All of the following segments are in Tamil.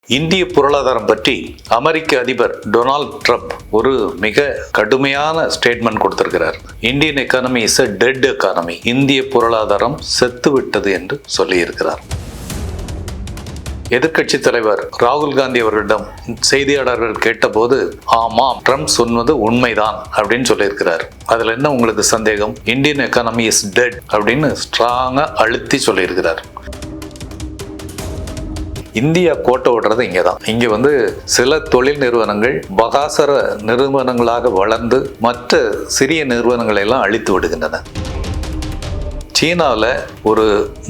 இந்திய பொருளாதாரம் பற்றி அமெரிக்க அதிபர் டொனால்ட் ட்ரம்ப் ஒரு மிக கடுமையான ஸ்டேட்மெண்ட் கொடுத்திருக்கிறார். Indian economy is a dead economy. இந்திய பொருளாதாரம் செத்து விட்டது என்று சொல்லியிருக்கிறார். எதிர்க்கட்சி தலைவர் ராகுல் காந்தி அவர்களிடம் செய்தியாளர்கள் கேட்டபோது, ஆமாம், ட்ரம்ப் சொன்னது உண்மைதான் அப்படின்னு சொல்லியிருக்கிறார். அதுல என்ன உங்களுக்கு சந்தேகம்? இந்தியன் எக்கானமி இஸ் டெட் அப்படின்னு ஸ்ட்ராங்கா அழுத்தி சொல்லியிருக்கிறார். இந்தியா கோட்டை விடுறது இங்கே தான். இங்கே சில தொழில் நிறுவனங்கள் பகாசர நிறுவனங்களாக வளர்ந்து மற்ற சிறிய நிறுவனங்களை எல்லாம் அழித்து விடுகின்றன. சீனாவில் ஒரு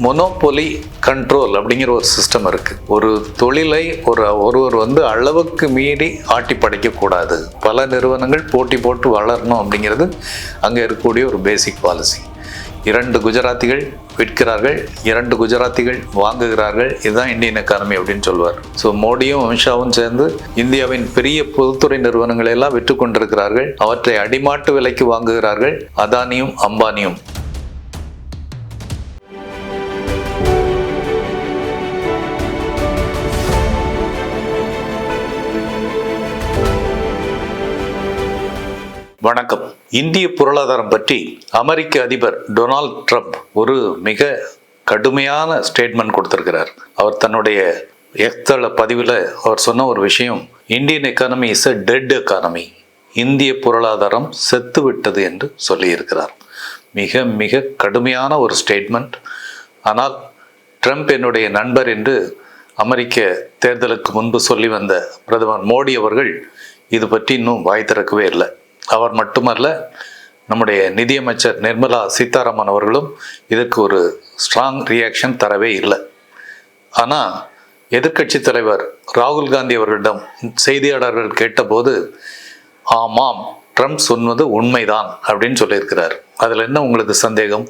மொனோபொலி கண்ட்ரோல் அப்படிங்கிற ஒரு சிஸ்டம் இருக்கு. ஒரு தொழிலை ஒருவர் அளவுக்கு மீறி ஆட்டி படைக்கக்கூடாது. பல நிறுவனங்கள் போட்டி போட்டு வளரணும் அப்படிங்கிறது அங்கே இருக்கக்கூடிய ஒரு பேசிக் பாலிசி. 2 குஜராத்திகள் விற்கிறார்கள், 2 குஜராத்திகள் வாங்குகிறார்கள். இதுதான் இந்தியன் எக்கானமி அப்படின்னு சொல்லுவார். ஸோ மோடியும் அமித்ஷாவும் சேர்ந்து இந்தியாவின் பெரிய பொதுத்துறை நிறுவனங்களை எல்லாம் விற்று கொண்டிருக்கிறார்கள். அவற்றை அடிமாட்டு விலைக்கு வாங்குகிறார்கள் அதானியும் அம்பானியும். வணக்கம். இந்திய பொருளாதாரம் பற்றி அமெரிக்க அதிபர் டொனால்ட் ட்ரம்ப் ஒரு மிக கடுமையான ஸ்டேட்மெண்ட் கொடுத்திருக்கிறார். அவர் தன்னுடைய எக்ஸ்தள பதிவில் அவர் சொன்ன ஒரு விஷயம், Indian economy is a dead economy. இந்திய பொருளாதாரம் செத்து விட்டது என்று சொல்லியிருக்கிறார். மிக மிக கடுமையான ஒரு ஸ்டேட்மெண்ட். ஆனால் ட்ரம்ப் என்னுடைய நண்பர் என்று அமெரிக்க தேர்தலுக்கு முன்பு சொல்லி வந்த பிரதமர் மோடி அவர்கள் இது பற்றி இன்னும் வாய் திறக்கவே இல்லை. அவர் மட்டுமல்ல, நம்முடைய நிதியமைச்சர் நிர்மலா சீதாராமன் அவர்களும் இதற்கு ஒரு ஸ்ட்ராங் ரியாக்ஷன் தரவே இல்லை. ஆனால் எதிர்க்கட்சி தலைவர் ராகுல் காந்தி அவர்களிடம் செய்தியாளர்கள் கேட்டபோது, ஆமாம், ட்ரம்ப் சொன்னது உண்மைதான் அப்படின்னு சொல்லியிருக்கிறார். அதில் என்ன உங்களுக்கு சந்தேகம்?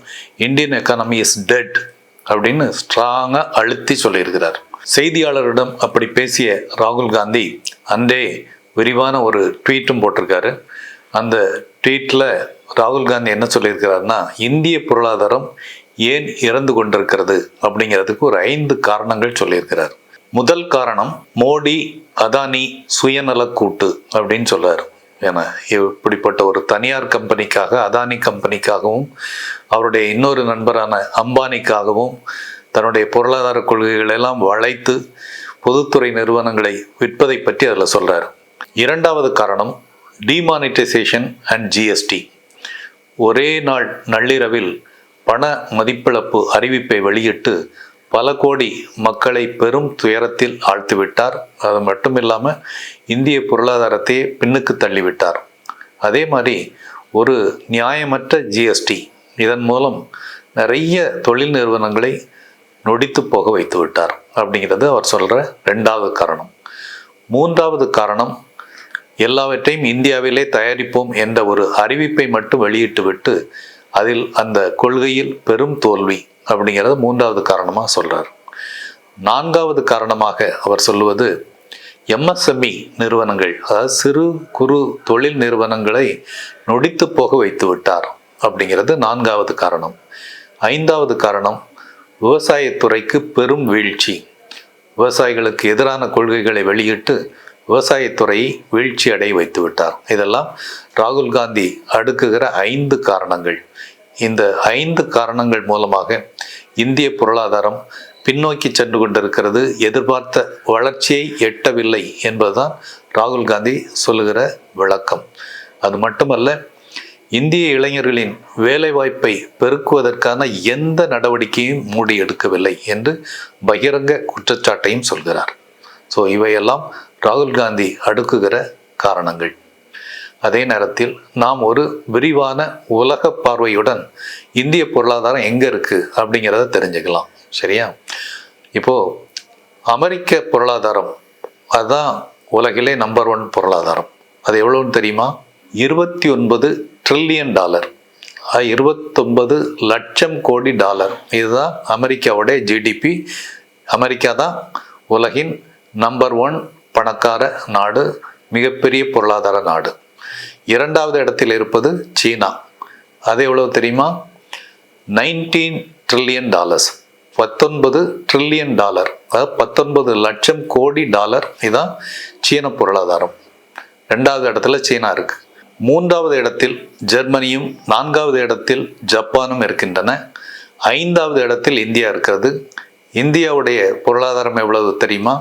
இந்தியன் எக்கானமி இஸ் டெட் அப்படின்னு ஸ்ட்ராங்காக அழுத்தி சொல்லியிருக்கிறார். செய்தியாளரிடம் அப்படி பேசிய ராகுல் காந்தி அன்றே விரிவான ஒரு ட்வீட்டும் போட்டிருக்காரு. அந்த ட்வீட்டில் ராகுல் காந்தி என்ன சொல்லியிருக்கிறாருன்னா, இந்திய பொருளாதாரம் ஏன் இறந்து கொண்டிருக்கிறது அப்படிங்கிறதுக்கு ஒரு 5 காரணங்கள் சொல்லியிருக்கிறார். முதல் காரணம், மோடி அதானி சுயநல கூட்டு அப்படின்னு சொல்றாரு. ஏன்னா இப்படிப்பட்ட ஒரு தனியார் கம்பெனிக்காக, அதானி கம்பெனிக்காகவும் அவருடைய இன்னொரு நண்பரான அம்பானிக்காகவும் தன்னுடைய பொருளாதார கொள்கைகள் எல்லாம் வளைத்து பொதுத்துறை நிறுவனங்களை விற்பதை பற்றி அதில் சொல்றாரு. இரண்டாவது காரணம், டிமானிட்டைசேஷன் அண்ட் ஜிஎஸ்டி. ஒரே நாள் நள்ளிரவில் பண மதிப்பிழப்பு அறிவிப்பை வெளியிட்டு பல கோடி மக்களை பெரும் துயரத்தில் ஆழ்த்திவிட்டார். அது மட்டும் இல்லாமல் இந்திய பொருளாதாரத்தையே பின்னுக்கு தள்ளிவிட்டார். அதே மாதிரி ஒரு நியாயமற்ற ஜிஎஸ்டி, இதன் மூலம் நிறைய தொழில் நிறுவனங்களை நொடித்து போக வைத்து விட்டார் அப்படிங்கிறது அவர் சொல்கிற 2வது காரணம். 3வது காரணம், எல்லாவற்றையும் இந்தியாவிலே தயாரிப்போம் என்ற ஒரு அறிவிப்பை மட்டும் வெளியிட்டு விட்டு அதில் அந்த கொள்கையில் பெரும் தோல்வி அப்படிங்கிறது 3வது காரணமாக சொல்றார். 4வது காரணமாக அவர் சொல்லுவது, எம்எஸ்எம்இ நிறுவனங்கள், அதாவது சிறு குறு தொழில் நிறுவனங்களை நொடித்து போக வைத்து விட்டார் அப்படிங்கிறது 4வது காரணம். 5வது காரணம், விவசாயத்துறைக்கு பெரும் வீழ்ச்சி. விவசாயிகளுக்கு எதிரான கொள்கைகளை வெளியிட்டு விவசாயத்துறையை வீழ்ச்சி அடைய வைத்து விட்டார். இதெல்லாம் ராகுல் காந்தி அடுக்குகிற 5 காரணங்கள். இந்த 5 காரணங்கள் மூலமாக இந்திய பொருளாதாரம் பின்னோக்கி சென்று கொண்டிருக்கிறது, எதிர்பார்த்த வளர்ச்சியை எட்டவில்லை என்பதுதான் ராகுல் காந்தி சொல்லுகிற விளக்கம். அது மட்டுமல்ல, இந்திய இளைஞர்களின் வேலைவாய்ப்பை பெருக்குவதற்கான எந்த நடவடிக்கையும் மோடி எடுக்கவில்லை என்று பகிரங்க குற்றச்சாட்டையும் சொல்கிறார். ஸோ இவையெல்லாம் ராகுல் காந்தி அடுக்குகிற காரணங்கள். அதே நேரத்தில் நாம் ஒரு விரிவான உலக பார்வையுடன் இந்திய பொருளாதாரம் எங்கே இருக்குது அப்படிங்கிறத தெரிஞ்சுக்கலாம். சரியா? இப்போது அமெரிக்க பொருளாதாரம் அதுதான் உலகிலே நம்பர் 1 பொருளாதாரம். அது எவ்வளோன்னு தெரியுமா? $29 ட்ரில்லியன், 29 லட்சம் கோடி டாலர். இதுதான் அமெரிக்காவுடைய ஜிடிபி. அமெரிக்கா தான் உலகின் நம்பர் 1 பணக்கார நாடு, மிகப்பெரிய பொருளாதார நாடு. 2வது இடத்தில் இருப்பது சீனா. அது எவ்வளவு தெரியுமா? $19 ட்ரில்லியன், $19 ட்ரில்லியன் அதாவது 19 லட்சம் கோடி டாலர். இதுதான் சீன பொருளாதாரம். 2வது இடத்துல சீனா இருக்கு. 3வது இடத்தில் ஜெர்மனியும் 4வது இடத்தில் ஜப்பானும் இருக்கின்றன. 5வது இடத்தில் இந்தியா இருக்கிறது. இந்தியாவுடைய பொருளாதாரம் எவ்வளவு தெரியுமா?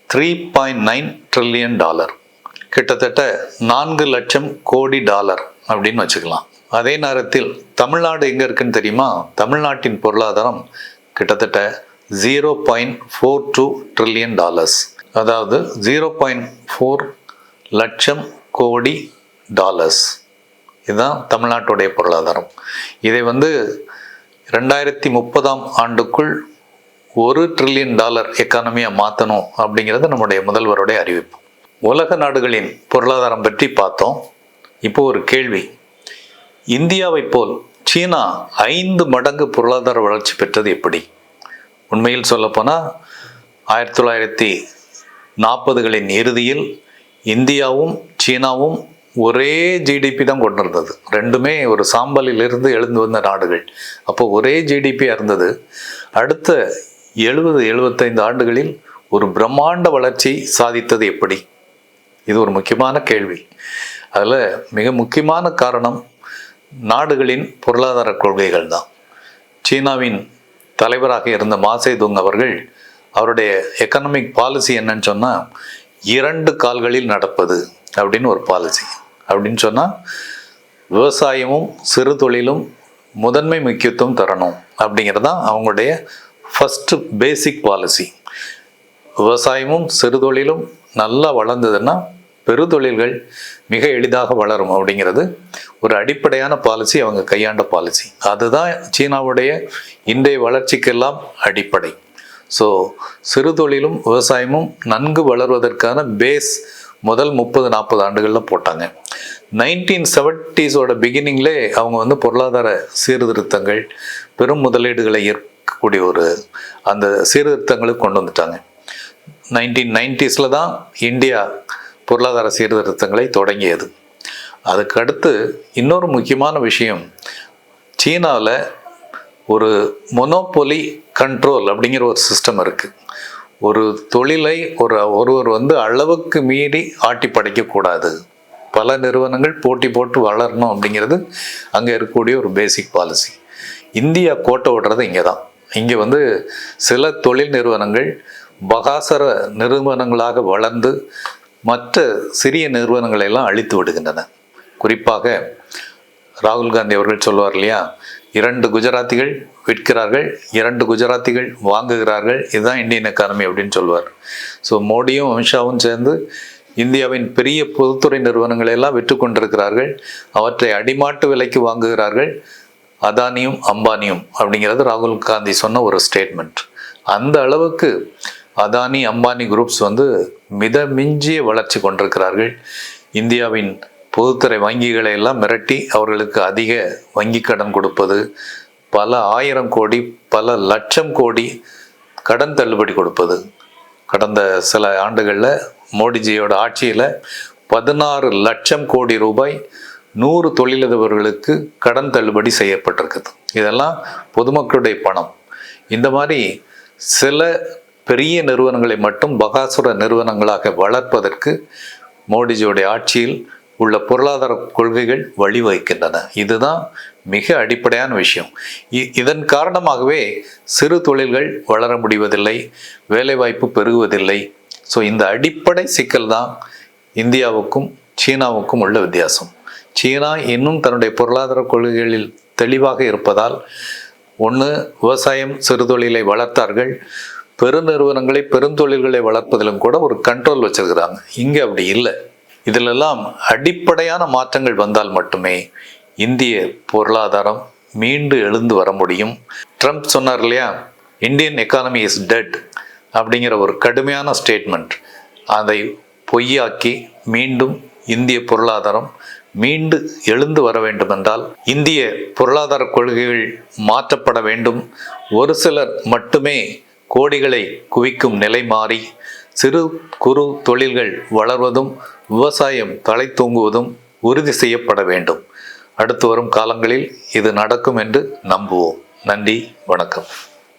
3.9 ட்ரில்லியன் டாலர், கிட்டத்தட்ட 4 லட்சம் கோடி டாலர் அப்படின்னு வச்சுக்கலாம். அதே நேரத்தில் தமிழ்நாடு எங்கே இருக்குன்னு தெரியுமா? தமிழ்நாட்டின் பொருளாதாரம் கிட்டத்தட்ட 0.42 ட்ரில்லியன் டாலர்ஸ், அதாவது 0.4 லட்சம் கோடி டாலர்ஸ். இதுதான் தமிழ்நாட்டுடைய பொருளாதாரம். இதை 2030ஆம் ஆண்டுக்குள் 1 ட்ரில்லியன் டாலர் எக்கானமியாக மாற்றணும் அப்படிங்கிறது நம்முடைய முதல்வருடைய அறிவிப்பு. உலக நாடுகளின் பொருளாதாரம் பற்றி பார்த்தோம். இப்போ ஒரு கேள்வி. இந்தியாவை போல் சீனா 5 மடங்கு பொருளாதார வளர்ச்சி பெற்றது எப்படி? உண்மையில் சொல்லப்போனால் 1940களின் இறுதியில் இந்தியாவும் சீனாவும் ஒரே ஜிடிபி தான் கொண்டிருந்தது. ரெண்டுமே ஒரு சாம்பலிலிருந்து எழுந்து வந்த நாடுகள். அப்போ ஒரே ஜிடிபியாக இருந்தது. அடுத்த 70-75 ஆண்டுகளில் ஒரு பிரம்மாண்ட வளர்ச்சி சாதித்தது எப்படி? இது ஒரு முக்கியமான கேள்வி. அதில் மிக முக்கியமான காரணம் நாடுகளின் பொருளாதார கொள்கைகள் தான். சீனாவின் தலைவராக இருந்த மாசேதுங் அவர்கள் அவருடைய எக்கனாமிக் பாலிசி என்னன்னு சொன்னால் 2 கால்களில் நடப்பது அப்படின்னு ஒரு பாலிசி. அப்படின்னு சொன்னால் விவசாயமும் சிறு தொழிலும் முதன்மை முக்கியத்துவம் தரணும் அப்படிங்கிறது தான் அவங்களுடைய ஃபஸ்ட்டு பேசிக் பாலிசி. விவசாயமும் சிறு தொழிலும் நல்லா வளர்ந்ததுன்னா பெருதொழில்கள் மிக எளிதாக வளரும் அப்படிங்கிறது ஒரு அடிப்படையான பாலிசி, அவங்க கையாண்ட பாலிசி. அதுதான் சீனாவுடைய இன்றைய வளர்ச்சிக்கெல்லாம் அடிப்படை. ஸோ சிறு தொழிலும் விவசாயமும் நன்கு வளர்வதற்கான பேஸ் முதல் 30-40 ஆண்டுகளில் போட்டாங்க. 1970s பிகினிங்லே அவங்க பொருளாதார சீர்திருத்தங்கள், பெரும் முதலீடுகளை ஏற்கக்கூடிய அந்த சீர்திருத்தங்களுக்கு கொண்டு வந்துட்டாங்க. 1990s தான் இந்தியா பொருளாதார சீர்திருத்தங்களை தொடங்கியது. அதுக்கு அடுத்து இன்னொரு முக்கியமான விஷயம், சீனாவில் ஒரு மொனோபொலி கண்ட்ரோல் அப்படிங்கிற ஒரு சிஸ்டம் இருக்குது. ஒரு தொழிலை ஒருவர் அளவுக்கு மீறி ஆட்டி படைக்கக்கூடாது. பல நிறுவனங்கள் போட்டி போட்டு வளரணும் அப்படிங்கிறது அங்கே இருக்கக்கூடிய ஒரு பேசிக் பாலிசி. இந்தியா கோட்டை விடுறது இங்கே தான். இங்கே சில தொழில் நிறுவனங்கள் பகாசர நிறுவனங்களாக வளர்ந்து மற்ற சிறிய நிறுவனங்களை எல்லாம் அழித்து விடுகின்றன. குறிப்பாக ராகுல் காந்தி அவர்கள் சொல்வார் இல்லையா, 2 குஜராத்திகள் விற்கிறார்கள், 2 குஜராத்திகள் வாங்குகிறார்கள், இதுதான் இந்தியன் எக்கானமி அப்படின்னு சொல்வார். ஸோ மோடியும் அமித்ஷாவும் சேர்ந்து இந்தியாவின் பெரிய பொதுத்துறை நிறுவனங்களை எல்லாம் விற்று கொண்டிருக்கிறார்கள், அவற்றை அடிமாட்டு விலைக்கு வாங்குகிறார்கள் அதானியும் அம்பானியும் அப்படிங்கிறது ராகுல் காந்தி சொன்ன ஒரு ஸ்டேட்மெண்ட். அந்த அளவுக்கு அதானி அம்பானி குரூப்ஸ் மிதமிஞ்சிய வளர்ச்சி கொண்டிருக்கிறார்கள். இந்தியாவின் பொதுத்துறை வங்கிகளை எல்லாம் மிரட்டி அவர்களுக்கு அதிக வங்கி கடன் கொடுப்பது, பல 1000 கோடி பல லட்சம் கோடி கடன் தள்ளுபடி கொடுப்பது. கடந்த சில ஆண்டுகளில் மோடிஜியோட ஆட்சியில் 16 லட்சம் கோடி ரூபாய் 100 தொழிலதிபர்களுக்கு கடன் தள்ளுபடி செய்யப்பட்டிருக்குது. இதெல்லாம் பொதுமக்களுடைய பணம். இந்த மாதிரி சில பெரிய நிறுவனங்களை மட்டும் பகாசுர நிறுவனங்களாக வளர்ப்பதற்கு மோடிஜியோடைய ஆட்சியில் உள்ள பொருளாதார கொள்கைகள் வழிவகுக்கின்றன. இதுதான் மிக அடிப்படையான விஷயம். இதன் காரணமாகவே சிறு தொழில்கள் வளர முடிவதில்லை, வேலைவாய்ப்பு பெருகுவதில்லை. ஸோ இந்த அடிப்படை சிக்கல் தான் இந்தியாவுக்கும் சீனாவுக்கும் உள்ள வித்தியாசம். சீனா இன்னும் தன்னுடைய பொருளாதார கொள்கைகளில் தெளிவாக இருப்பதால் ஒன்று விவசாயம் சிறு தொழிலை வளர்த்தார்கள், பெருநிறுவனங்களை பெருந்தொழில்களை வளர்ப்பதிலும் கூட ஒரு கண்ட்ரோல் வச்சிருக்கிறாங்க. இங்கே அப்படி இல்லை. இதிலெல்லாம் அடிப்படையான மாற்றங்கள் வந்தால் மட்டுமே இந்திய பொருளாதாரம் மீண்டு எழுந்து வர முடியும். ட்ரம்ப் சொன்னார் இல்லையா, இந்தியன் எக்கானமி இஸ் டெட் அப்படிங்கிற ஒரு கடுமையான ஸ்டேட்மெண்ட். அதை பொய்யாக்கி மீண்டும் இந்திய பொருளாதாரம் மீண்டு எழுந்து வர வேண்டும் என்றால் இந்திய பொருளாதார கொள்கைகள் மாற்றப்பட வேண்டும். ஒரு சிலர் மட்டுமே கோடிகளை குவிக்கும் நிலை மாறி சிறு குறு தொழில்கள் வளர்வதும் விவசாயம் தலை தூங்குவதும் உறுதி செய்யப்பட வேண்டும். அடுத்து வரும் காலங்களில் இது நடக்கும் என்று நம்புவோம். நன்றி, வணக்கம்.